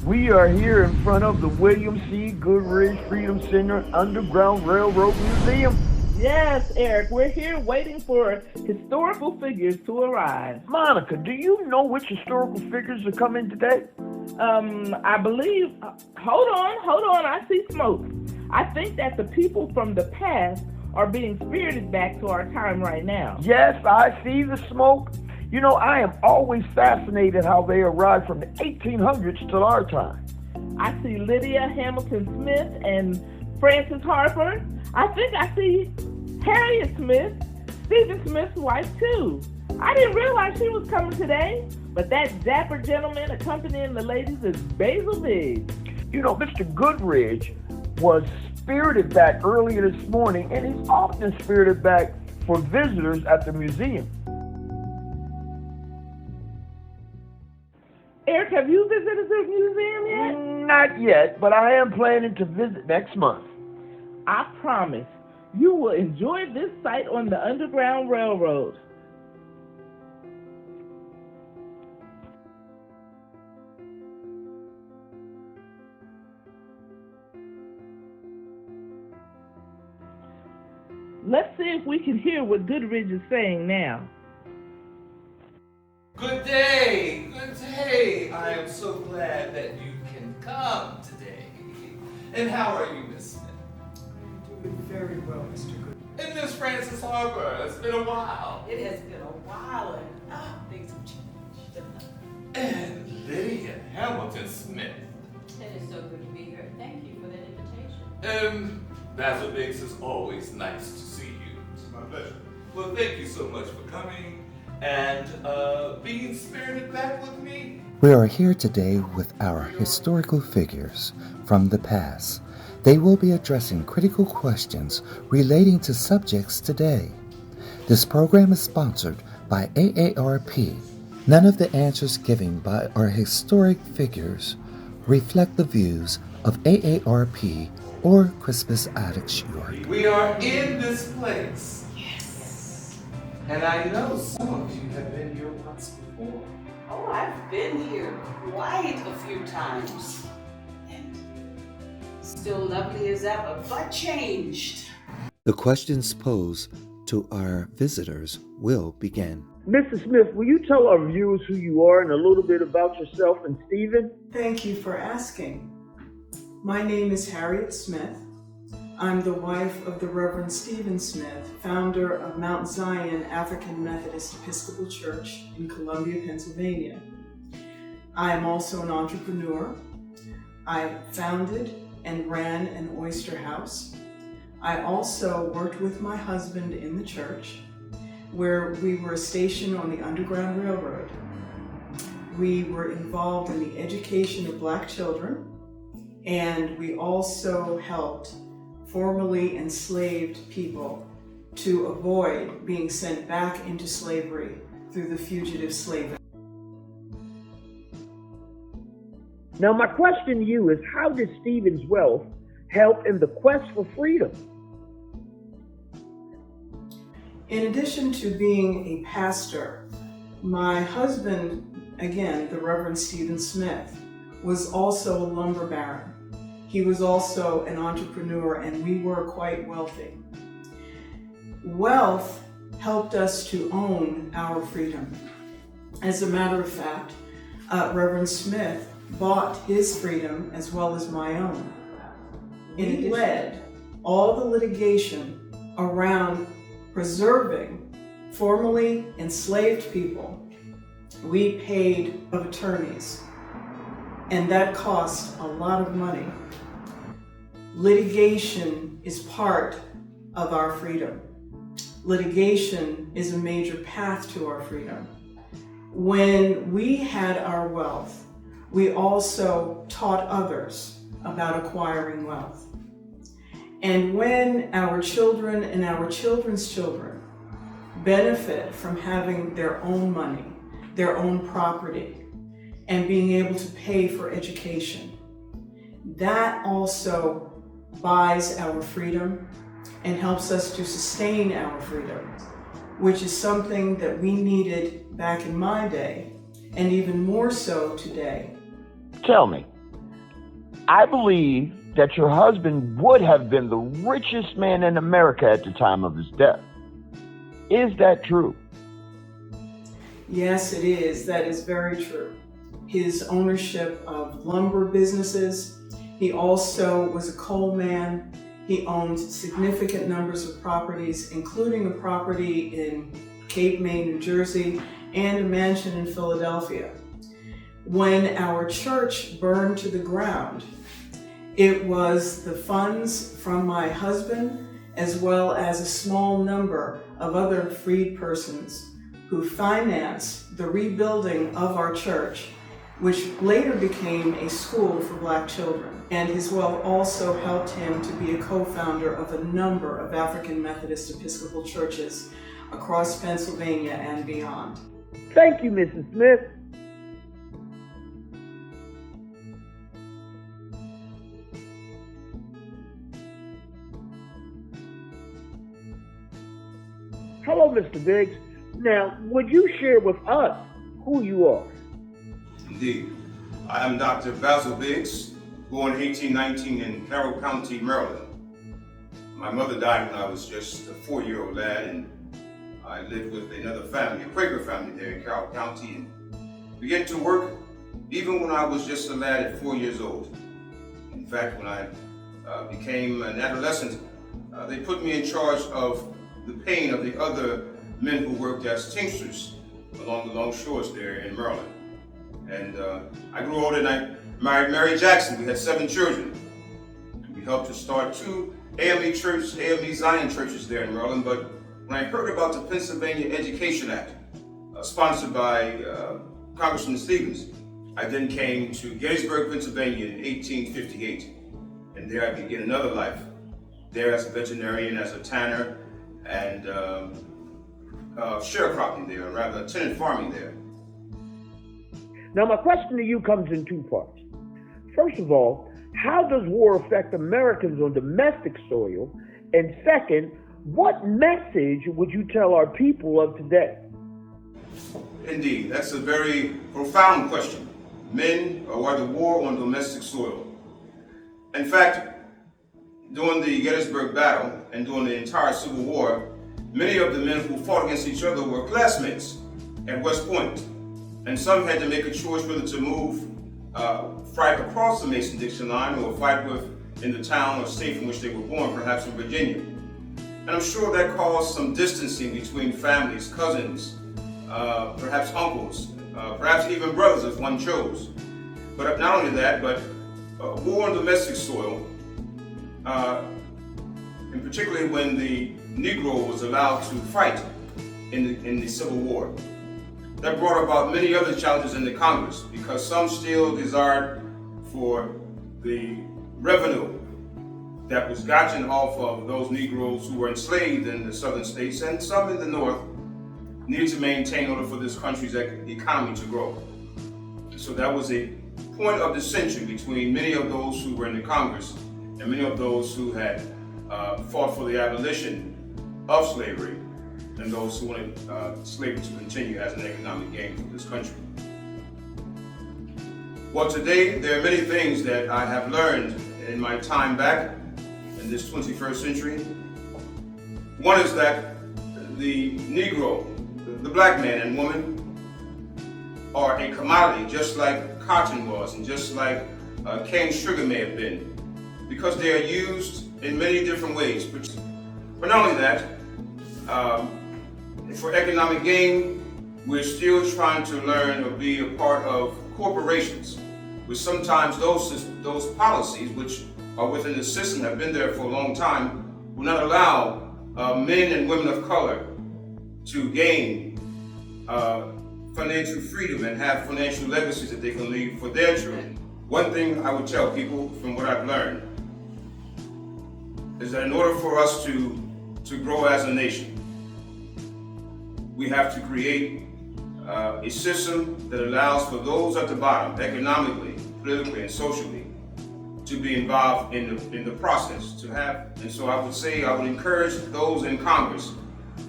We are here in front of the William C. Goodridge Freedom Center Underground Railroad Museum. Yes, Eric, we're here waiting for historical figures to arrive. Monica, do you know which historical figures are coming today? I believe, hold on, I see smoke. I think that the people from the past are being spirited back to our time right now. Yes, I see the smoke. You know, I am always fascinated how they arrived from the 1800s to our time. I see Lydia Hamilton Smith and Frances Harper. I think I see Harriet Smith, Stephen Smith's wife too. I didn't realize she was coming today, but that dapper gentleman accompanying the ladies is Basil Biggs. You know, Mr. Goodridge was spirited back earlier this morning, and he's often spirited back for visitors at the museum. Eric, have you visited the museum yet? Not yet, but I am planning to visit next month. I promise you will enjoy this site on the Underground Railroad. Let's see if we can hear what Goodridge is saying now. Good day, good day. I am so glad that you can come today. And how are you, Miss Smith? I'm doing very well, Mr. Good. And Miss Frances Harper, it's been a while. It has been a while, and things have changed. And Lydia Hamilton Smith. It is so good to be here. Thank you for that invitation. And Basil Biggs, is always nice to see you. It's my pleasure. Well, thank you so much for coming and being spirited back with me. We are here today with our historical figures from the past. They will be addressing critical questions relating to subjects today. This program is sponsored by AARP. None of the answers given by our historic figures reflect the views of AARP or Crispus Attucks York. We are in this place. Yes. And I know some of you have been here once before. Oh, I've been here quite a few times. And still lovely as ever, but changed. The questions posed to our visitors will begin. Mrs. Smith, will you tell our viewers who you are and a little bit about yourself and Stephen? Thank you for asking. My name is Harriet Smith. I'm the wife of the Reverend Stephen Smith, founder of Mount Zion African Methodist Episcopal Church in Columbia, Pennsylvania. I am also an entrepreneur. I founded and ran an oyster house. I also worked with my husband in the church, where we were stationed on the Underground Railroad. We were involved in the education of Black children, and we also helped formerly enslaved people to avoid being sent back into slavery through the Fugitive Slave Act. Now, my question to you is, how did Stephen's wealth help in the quest for freedom? In addition to being a pastor, my husband, again, the Reverend Stephen Smith, was also a lumber baron. He was also an entrepreneur, and we were quite wealthy. Wealth helped us to own our freedom. As a matter of fact, Reverend Smith bought his freedom as well as my own. It led all the litigation around preserving formerly enslaved people. We paid of attorneys, and that cost a lot of money. Litigation is part of our freedom. Litigation is a major path to our freedom. When we had our wealth, we also taught others about acquiring wealth. And when our children and our children's children benefit from having their own money, their own property, and being able to pay for education, that also buys our freedom and helps us to sustain our freedom, which is something that we needed back in my day, and even more so today. Tell me, I believe that your husband would have been the richest man in America at the time of his death. Is that true? Yes, it is. That is very true. His ownership of lumber businesses. He also was a coal man. He owned significant numbers of properties, including a property in Cape May, New Jersey, and a mansion in Philadelphia. When our church burned to the ground, it was the funds from my husband, as well as a small number of other freed persons who financed the rebuilding of our church, which later became a school for Black children. And his wealth also helped him to be a co-founder of a number of African Methodist Episcopal churches across Pennsylvania and beyond. Thank you, Mrs. Smith. Hello, Mr. Biggs. Now, would you share with us who you are? Indeed. I am Dr. Basil Biggs, born 1819 in Carroll County, Maryland. My mother died when I was just a 4-year-old lad, and I lived with another family, a Quaker family there in Carroll County, and began to work even when I was just a lad at 4 years old. In fact, when I became an adolescent, they put me in charge of the paying of the other men who worked as teamsters along the long shores there in Maryland. And I grew older and I married Mary Jackson. We had 7 children. We helped to start 2 AME Zion churches there in Maryland. But when I heard about the Pennsylvania Education Act, sponsored by Congressman Stevens, I then came to Gettysburg, Pennsylvania in 1858. And there I began another life. There as a veterinarian, as a tanner, and sharecropping there, or rather tenant farming there. Now, my question to you comes in 2 parts. First of all, how does war affect Americans on domestic soil? And second, what message would you tell our people of today? Indeed, that's a very profound question. Men or the war on domestic soil. In fact, during the Gettysburg Battle and during the entire Civil War, many of the men who fought against each other were classmates at West Point. And some had to make a choice whether to move, fight across the Mason-Dixon line or fight in the town or state from which they were born, perhaps in Virginia. And I'm sure that caused some distancing between families, cousins, perhaps uncles, perhaps even brothers if one chose. But not only that, but war on domestic soil, and particularly when the Negro was allowed to fight in the Civil War. That brought about many other challenges in the Congress, because some still desired for the revenue that was gotten off of those Negroes who were enslaved in the southern states, and some in the north needed to maintain in order for this country's economy to grow. So that was a point of dissension between many of those who were in the Congress and many of those who had fought for the abolition of slavery, and those who wanted slavery to continue as an economic gain for this country. Well, today there are many things that I have learned in my time back in this 21st century. One is that the Negro, the black man and woman, are a commodity just like cotton was and just like cane sugar may have been, because they are used in many different ways. But not only that, for economic gain, we're still trying to learn or be a part of corporations, which sometimes those policies, which are within the system, have been there for a long time, will not allow men and women of color to gain financial freedom and have financial legacies that they can leave for their children. One thing I would tell people from what I've learned is that in order for us to grow as a nation, we have to create a system that allows for those at the bottom, economically, politically, and socially, to be involved in the process to have. And so I would encourage those in Congress,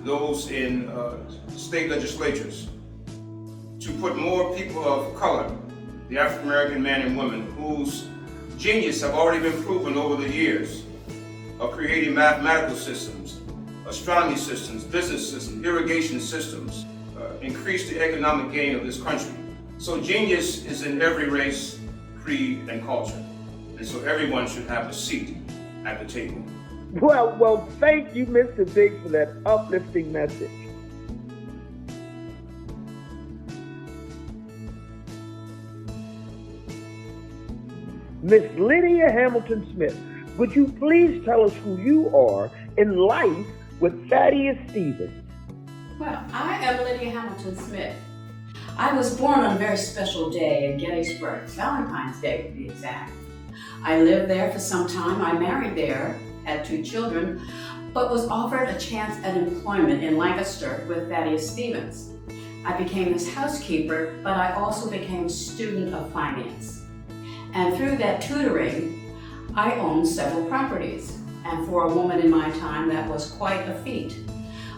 those in state legislatures, to put more people of color, the African American man and woman, whose genius have already been proven over the years of creating mathematical systems, astronomy systems, business systems, irrigation systems, increase the economic gain of this country. So genius is in every race, creed, and culture. And so everyone should have a seat at the table. Well, thank you, Mr. Biggs, for that uplifting message. Miss Lydia Hamilton Smith, would you please tell us who you are in life with Thaddeus Stevens? Well, I am Lydia Hamilton Smith. I was born on a very special day in Gettysburg, Valentine's Day to be exact. I lived there for some time. I married there, had 2 children, but was offered a chance at employment in Lancaster with Thaddeus Stevens. I became his housekeeper, but I also became a student of finance. And through that tutoring, I owned several properties. And for a woman in my time, that was quite a feat.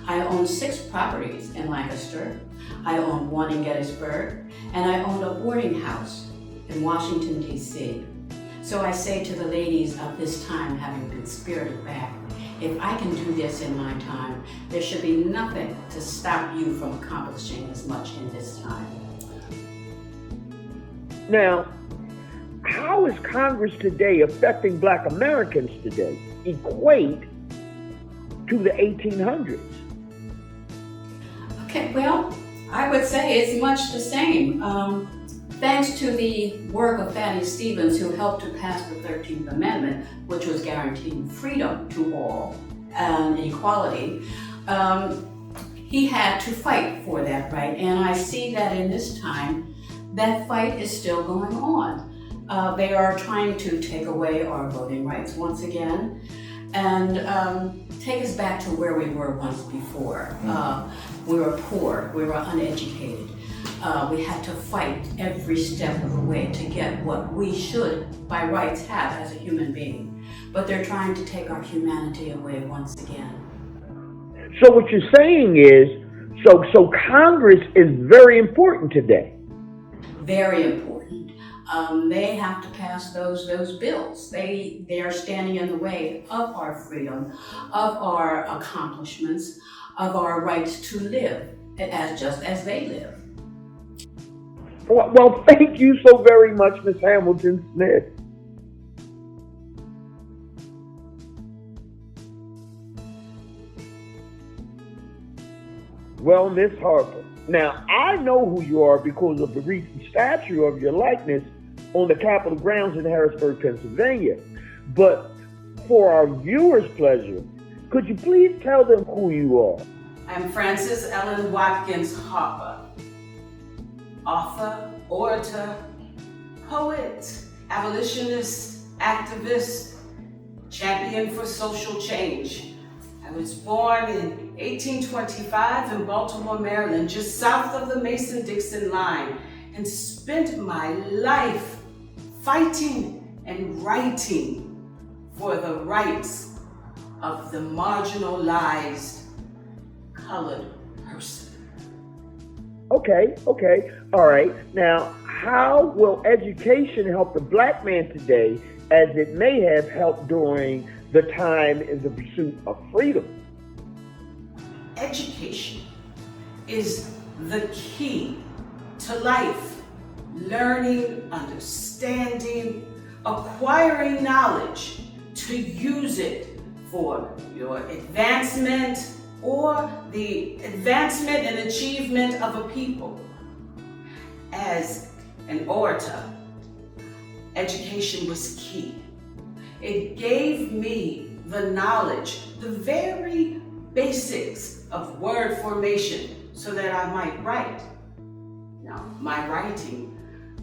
I owned 6 properties in Lancaster. I owned 1 in Gettysburg, and I owned a boarding house in Washington, D.C. So I say to the ladies of this time, having been spirited back, if I can do this in my time, there should be nothing to stop you from accomplishing as much in this time. Now, how is Congress today affecting Black Americans today equate to the 1800s? Okay, well, I would say it's much the same. Thanks to the work of Thaddeus Stevens, who helped to pass the 13th Amendment, which was guaranteeing freedom to all and equality, he had to fight for that right. And I see that in this time, that fight is still going on. They are trying to take away our voting rights once again and take us back to where we were once before. We were poor, we were uneducated. We had to fight every step of the way to get what we should, by rights, have as a human being. But they're trying to take our humanity away once again. So what you're saying is, so Congress is very important today. Very important. They have to pass those bills. They are standing in the way of our freedom, of our accomplishments, of our rights to live just as they live. Well, thank you so very much, Ms. Hamilton Smith. Well, Miss Harper, now I know who you are because of the recent statue of your likeness on the Capitol grounds in Harrisburg, Pennsylvania. But for our viewers' pleasure, could you please tell them who you are? I'm Frances Ellen Watkins Harper, author, orator, poet, abolitionist, activist, champion for social change. I was born in 1825 in Baltimore, Maryland, just south of the Mason-Dixon line, and spent my life fighting and writing for the rights of the marginalized colored person. Okay, all right. Now, how will education help the Black man today as it may have helped during the time in the pursuit of freedom? Education is the key to life. Learning, understanding, acquiring knowledge to use it for your advancement or the advancement and achievement of a people. As an orator, education was key. It gave me the knowledge, the very basics of word formation so that I might write. Now, my writing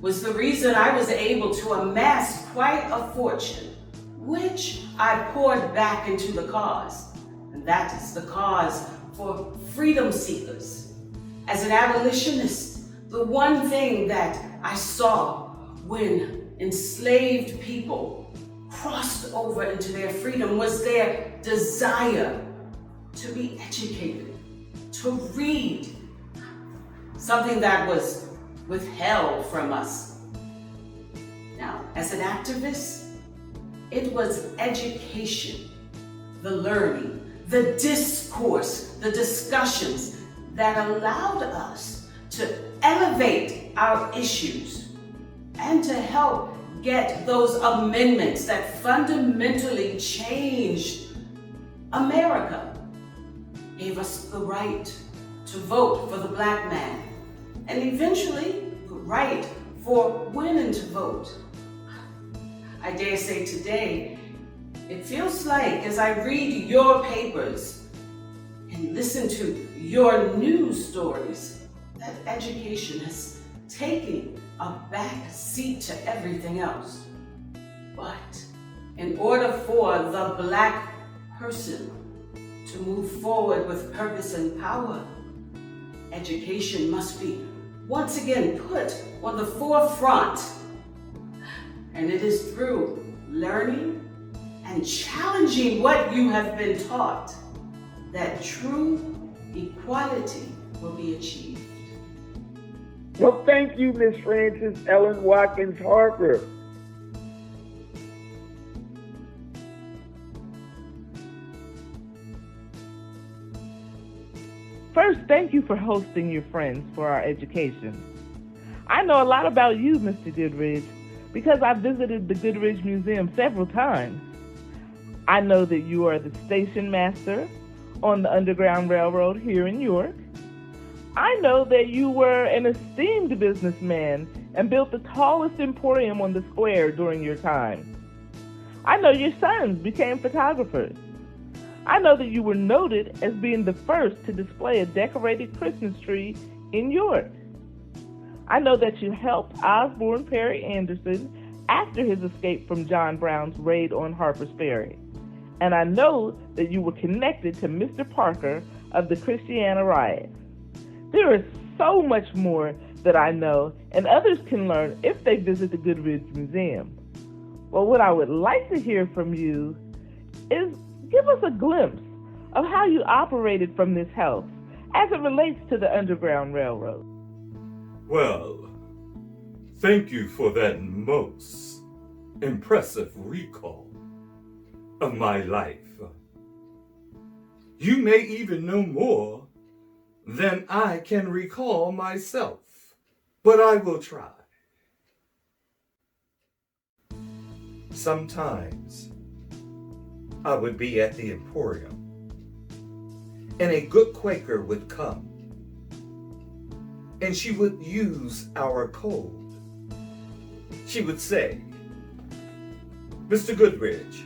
was the reason I was able to amass quite a fortune, which I poured back into the cause. And that is the cause for freedom seekers. As an abolitionist, the one thing that I saw when enslaved people crossed over into their freedom was their desire to be educated, to read, something that was withheld from us. Now, as an activist, It was education, the learning, the discourse, the discussions that allowed us to elevate our issues and to help get those amendments that fundamentally changed America, gave us the right to vote for the black man, and eventually the right for women to vote. I dare say today, it feels like as I read your papers and listen to your news stories, that education has taken a back seat to everything else. But in order for the black person to move forward with purpose and power, education must be once again put on the forefront. And it is through learning and challenging what you have been taught that true equality will be achieved. Well, thank you, Miss Frances Ellen Watkins Harper. First, thank you for hosting your friends for our education. I know a lot about you, Mr. Goodridge, because I visited the Goodridge Museum several times. I know that you are the station master on the Underground Railroad here in York. I know that you were an esteemed businessman and built the tallest emporium on the square during your time. I know your sons became photographers. I know that you were noted as being the first to display a decorated Christmas tree in York. I know that you helped Osborne Perry Anderson after his escape from John Brown's raid on Harper's Ferry. And I know that you were connected to Mr. Parker of the Christiana riot. There is so much more that I know, and others can learn if they visit the Goodridge Museum. Well, what I would like to hear from you is give us a glimpse of how you operated from this house as it relates to the Underground Railroad. Well, thank you for that most impressive recall of my life. You may even know more than I can recall myself, but I will try. Sometimes I would be at the Emporium, and a good Quaker would come, and she would use our code. She would say, "Mr. Goodridge,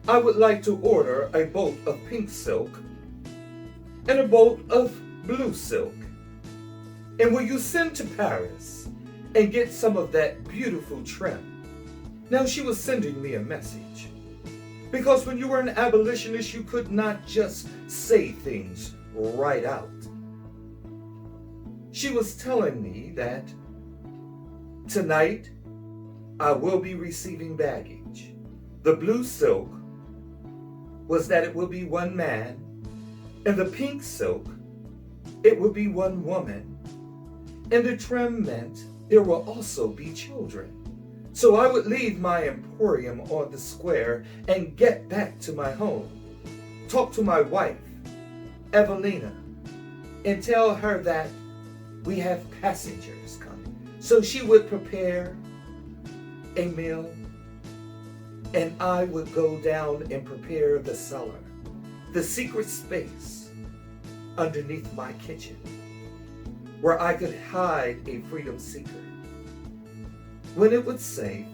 I would like to order a bolt of pink silk and a bolt of blue silk. And will you send to Paris and get some of that beautiful trim?" Now she was sending me a message, because when you were an abolitionist, you could not just say things right out. She was telling me that tonight I will be receiving baggage. The blue silk was that it will be one man, and the pink silk, it will be one woman, and the trim meant there will also be children. So I would leave my emporium on the square and get back to my home, talk to my wife, Evelina, and tell her that we have passengers coming. So she would prepare a meal, and I would go down and prepare the cellar, the secret space underneath my kitchen, where I could hide a freedom seeker. When it was safe,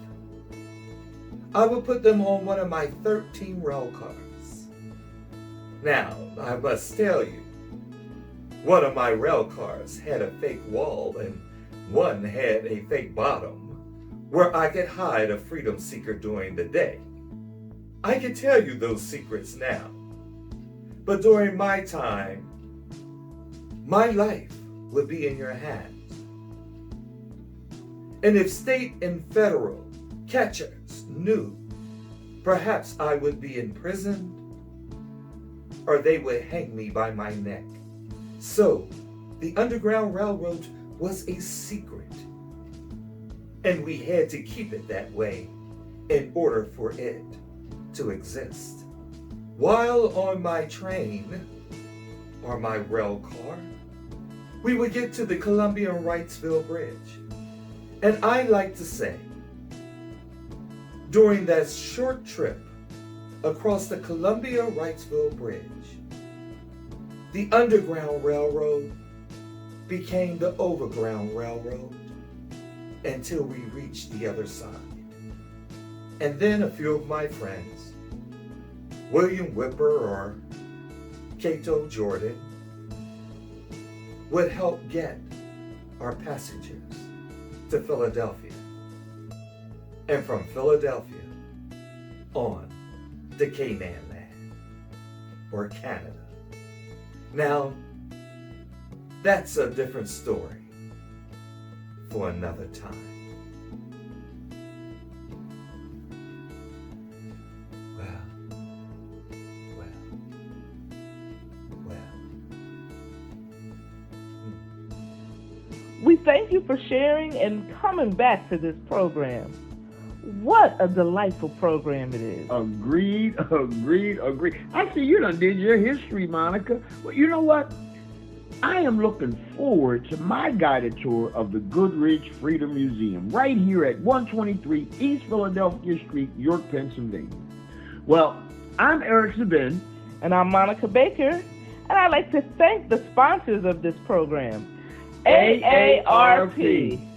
I would put them on one of my 13 rail cars. Now, I must tell you, one of my rail cars had a fake wall and one had a fake bottom where I could hide a freedom seeker during the day. I can tell you those secrets now, but during my time, my life would be in your hands. And if state and federal catchers knew, perhaps I would be imprisoned or they would hang me by my neck. So the Underground Railroad was a secret, and we had to keep it that way in order for it to exist. While on my train or my rail car, we would get to the Columbia-Wrightsville Bridge. And I like to say, during that short trip across the Columbia-Wrightsville Bridge, the Underground Railroad became the Overground Railroad until we reached the other side. And then a few of my friends, William Whipper or Cato Jordan, would help get our passengers to Philadelphia. And from Philadelphia on to Canaan Land or Canada. Now, that's a different story for another time. We thank you for sharing and coming back to this program. What a delightful program it is. Agreed. I see you done did your history, Monica. Well, you know what? I am looking forward to my guided tour of the Goodridge Freedom Museum right here at 123 East Philadelphia Street, York, Pennsylvania. Well, I'm Eric Sabin. And I'm Monica Baker. And I'd like to thank the sponsors of this program, AARP.